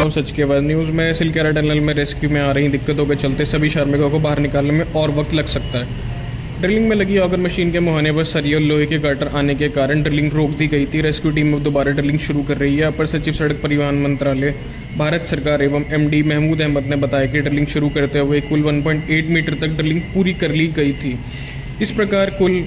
हूं सच के बाद न्यूज़ में सिलकेरा टनल में रेस्क्यू में आ रही दिक्कतों के चलते सभी श्रमिकों को बाहर निकालने में और वक्त लग सकता है। ड्रिलिंग में लगी ऑगर मशीन के मुहाने पर सरिये और लोहे के गाटर आने के कारण ड्रिलिंग रोक दी गई थी। रेस्क्यू टीम अब दोबारा ड्रिलिंग शुरू कर रही है। अपर सचिव सड़क परिवहन मंत्रालय भारत सरकार एवं MD महमूद अहमद ने बताया कि ड्रिलिंग शुरू करते हुए कुल 1.8 मीटर तक ड्रिलिंग पूरी कर ली गई थी। इस प्रकार कुल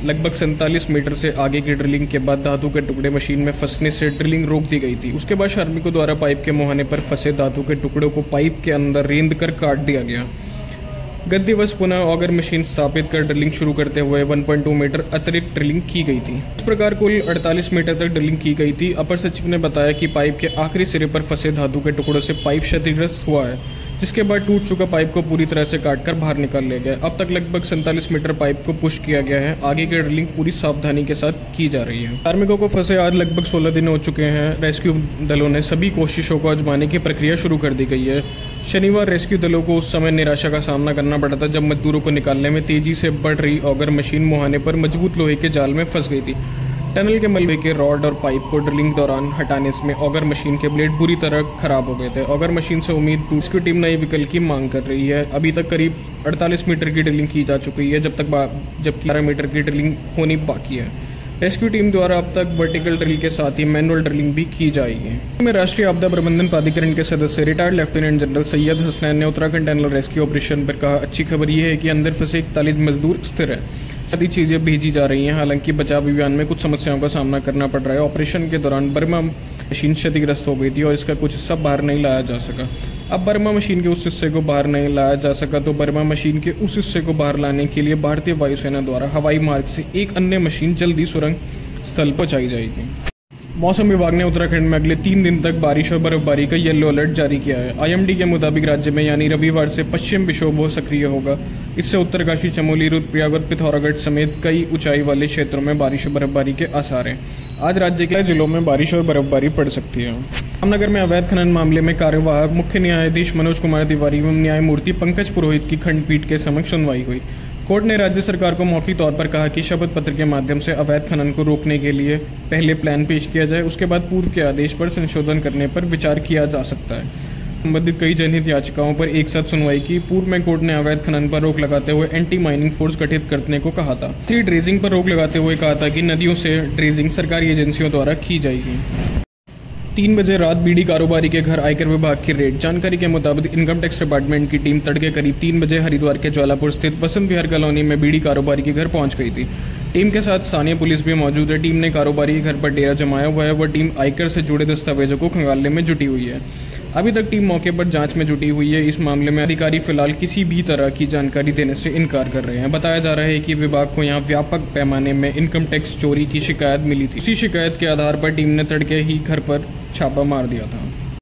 लगभग 47 मीटर से आगे की ड्रिलिंग के बाद धातु के टुकड़े मशीन में फंसने से ड्रिलिंग रोक दी गई थी। उसके बाद श्रमिकों द्वारा पाइप के मुहाने पर फंसे धातु के टुकड़ों को पाइप के अंदर रेंद कर काट दिया गया। गद्दीवश पुनः ऑगर मशीन स्थापित कर ड्रिलिंग शुरू करते हुए 1.2 मीटर अतिरिक्त ड्रिलिंग की गई थी। इस प्रकार कुल 48 मीटर तक ड्रिलिंग की गई थी। अपर सचिव ने बताया कि पाइप के आखिरी सिरे पर फंसे धातु के टुकड़ों से पाइप क्षतिग्रस्त हुआ है, जिसके बाद टूट चुका पाइप को पूरी तरह से काटकर बाहर निकाल लिया गया। अब तक लगभग 47 मीटर पाइप को पुश किया गया है। आगे की ड्रिलिंग पूरी सावधानी के साथ की जा रही है। कार्मिकों को फंसे आज लगभग 16 दिन हो चुके हैं। रेस्क्यू दलों ने सभी कोशिशों को आजमाने की प्रक्रिया शुरू कर दी गई है। शनिवार रेस्क्यू दलों को उस समय निराशा का सामना करना पड़ा था जब मजदूरों को निकालने में तेजी से बढ़ रही ऑगर मशीन मुहाने पर मजबूत लोहे के जाल में फंस गई थी। टनल के मलबे के रॉड और पाइप को ड्रिलिंग दौरान हटाने में ऑगर मशीन के ब्लेड बुरी तरह खराब हो गए थे। ऑगर मशीन से उम्मीद रेस्क्यू टीम नए विकल्प की मांग कर रही है। अभी तक करीब 48 मीटर की ड्रिलिंग की जा चुकी है, जबकि 11 मीटर की ड्रिलिंग होनी बाकी है। रेस्क्यू टीम द्वारा अब तक वर्टिकल ड्रिल के साथ ही मैनुअल ड्रिलिंग भी की जाएगी। में राष्ट्रीय आपदा प्रबंधन प्राधिकरण के सदस्य retired lieutenant general Syed Hasnain ने उत्तराखंड टनल रेस्क्यू ऑपरेशन पर कहा, अच्छी खबर यह है कि अंदर फंसे 41 मजदूर स्थिर है। सभी चीज़ें भेजी जा रही हैं। हालांकि बचाव अभियान में कुछ समस्याओं का सामना करना पड़ रहा है। ऑपरेशन के दौरान बर्मा मशीन क्षतिग्रस्त हो गई थी और इसका कुछ हिस्सा बाहर नहीं लाया जा सका। अब बर्मा मशीन के उस हिस्से को बाहर नहीं लाया जा सका तो बर्मा मशीन के उस हिस्से को बाहर लाने के लिए भारतीय वायुसेना द्वारा हवाई मार्ग से एक अन्य मशीन जल्दी सुरंग स्थल पहुंचाई जाएगी। मौसम विभाग ने उत्तराखंड में अगले 3 दिन तक बारिश और बर्फबारी का येलो अलर्ट जारी किया है। IMD के मुताबिक राज्य में यानी रविवार से पश्चिम विक्षोभ सक्रिय होगा। इससे उत्तरकाशी, चमोली, रुद्रप्रयाग और पिथौरागढ़ समेत कई ऊंचाई वाले क्षेत्रों में बारिश और बर्फबारी के आसार हैं। आज राज्य के जिलों में बारिश और बर्फबारी पड़ सकती है। रामनगर में अवैध खनन मामले में कार्यवाहक मुख्य न्यायाधीश मनोज कुमार तिवारी एवं न्यायमूर्ति पंकज पुरोहित की खंडपीठ के समक्ष सुनवाई हुई। कोर्ट ने राज्य सरकार को मौखिक तौर पर कहा कि शपथ पत्र के माध्यम से अवैध खनन को रोकने के लिए पहले प्लान पेश किया जाए, उसके बाद पूर्व के आदेश पर संशोधन करने पर विचार किया जा सकता है। संबंधित कई जनहित याचिकाओं पर एक साथ सुनवाई की। पूर्व में कोर्ट ने अवैध खनन पर रोक लगाते हुए एंटी माइनिंग फोर्स गठित करने को कहा था। ड्रेजिंग पर रोक लगाते हुए कहा था कि नदियों से ड्रेजिंग सरकारी एजेंसियों द्वारा की जाएगी। 3 बजे रात बीड़ी कारोबारी के घर आयकर विभाग की रेड। जानकारी के मुताबिक इनकम टैक्स डिपार्टमेंट की टीम तड़के करीब 3 बजे हरिद्वार के ज्वालापुर स्थित वसंत विहार कॉलोनी में बीड़ी कारोबारी के घर पहुंच गई थी। टीम के साथ स्थानीय पुलिस भी मौजूद है। टीम ने कारोबारी के घर पर डेरा जमाया हुआ है। वह टीम आयकर से जुड़े दस्तावेजों को खंगालने में जुटी हुई है। अभी तक टीम मौके पर जांच में जुटी हुई है। इस मामले में अधिकारी फिलहाल किसी भी तरह की जानकारी देने से इनकार कर रहे हैं। बताया जा रहा है कि विभाग को यहां व्यापक पैमाने में इनकम टैक्स चोरी की शिकायत मिली थी। उसी शिकायत के आधार पर टीम ने तड़के ही घर पर छापा मार दिया था।